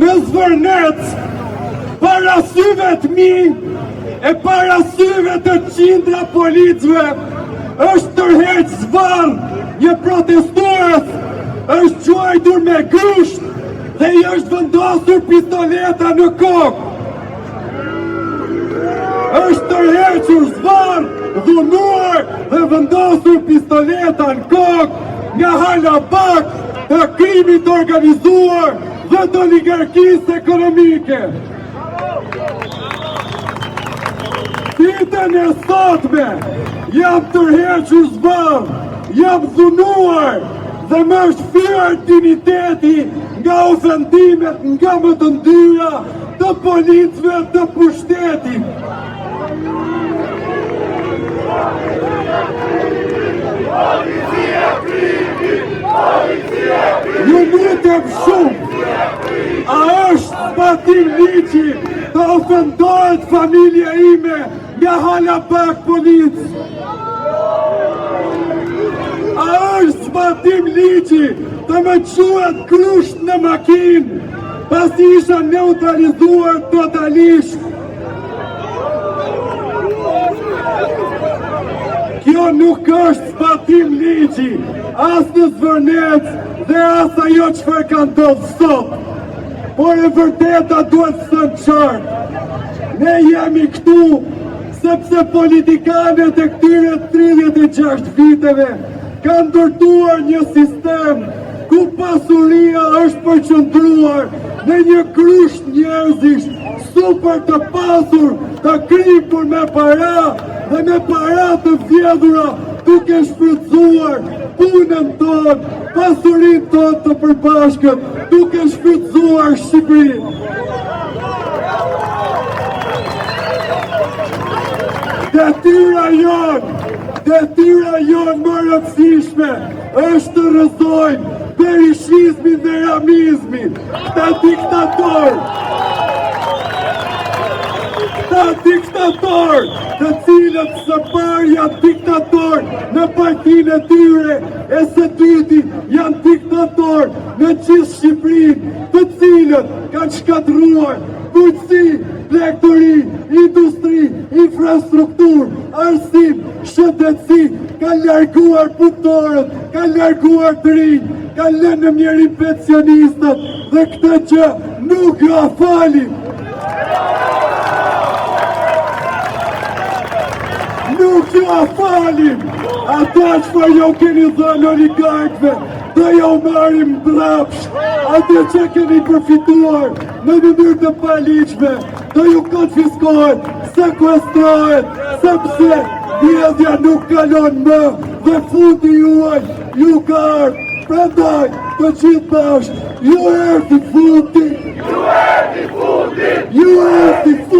në Zvërnec, para syve të mi e para syve të qindra policëve, është tërheq zvarr një protestues, është quajtur me grusht dhe i është vendosur pistoleta në kokë. Është tërhequr zvarr, dhunuar dhe vendosur pistoleta në kokë nga hala bak të krimit organizuar dhe të oligarkisë ekonomike. Ditën e sotme jam tërhequr zvarr, jam dhunuar dhe më është fyer digniteti nga ofendimet nga më të ndyra të policëve të pushtetit. Ju lutem shumë, a është zbatim ligji të ofendohet familja ime nga hala bak policë? A është zbatim ligji të më quhet grusht në makinë pasi isha neutralizuar totalisht? Kjo nuk është zbatim ligji, as në Zvërnec dhe as ajo çfarë ka ndodhur sot. Por e vërteta duhet thënë qartë. Ne jemi këtu sepse politikanët e këtyre 36 viteve kanë ndërtuar një sistem ku pasuria është përqendruar në një grusht njerëzish super të pasur, të kripur me para dhe me para të vjedhura, duke shfrytzuar punën tonë, pasurinë tonë të përbashkët, duke shfrytzuar Shqipërinë. Detyra jonë më rëndësishme është të rrëzojnë perishizmin dhe ramizmin të diktator, të cilët së parë janë diktator në partinë e tyre, e së dyti janë diktator në gjithë Shqipërinë, të cilët kanë shkatruar bujqësi, plekturi, industri, infrastruktur, arsim, shëndetësi, kanë larguar punëtorët, kanë larguar të rinj, kanë lënë në mjerim pensionistët dhe këtë që nuk ju afalim. Nuk ju afalim, ata çfarë jo keni dhënë oligarkëve, do jo marrim mbrapsht, atë që keni përfituar në mënyrë të paligjshme, do ju konfiskohet, sekuestrohet, sepse vjedhja nuk kalon më dhe fundi juaj ju ka ardhur. Prandaj, të gjithë bashkë, ju erdhi fundi! Ju erdhi fundi!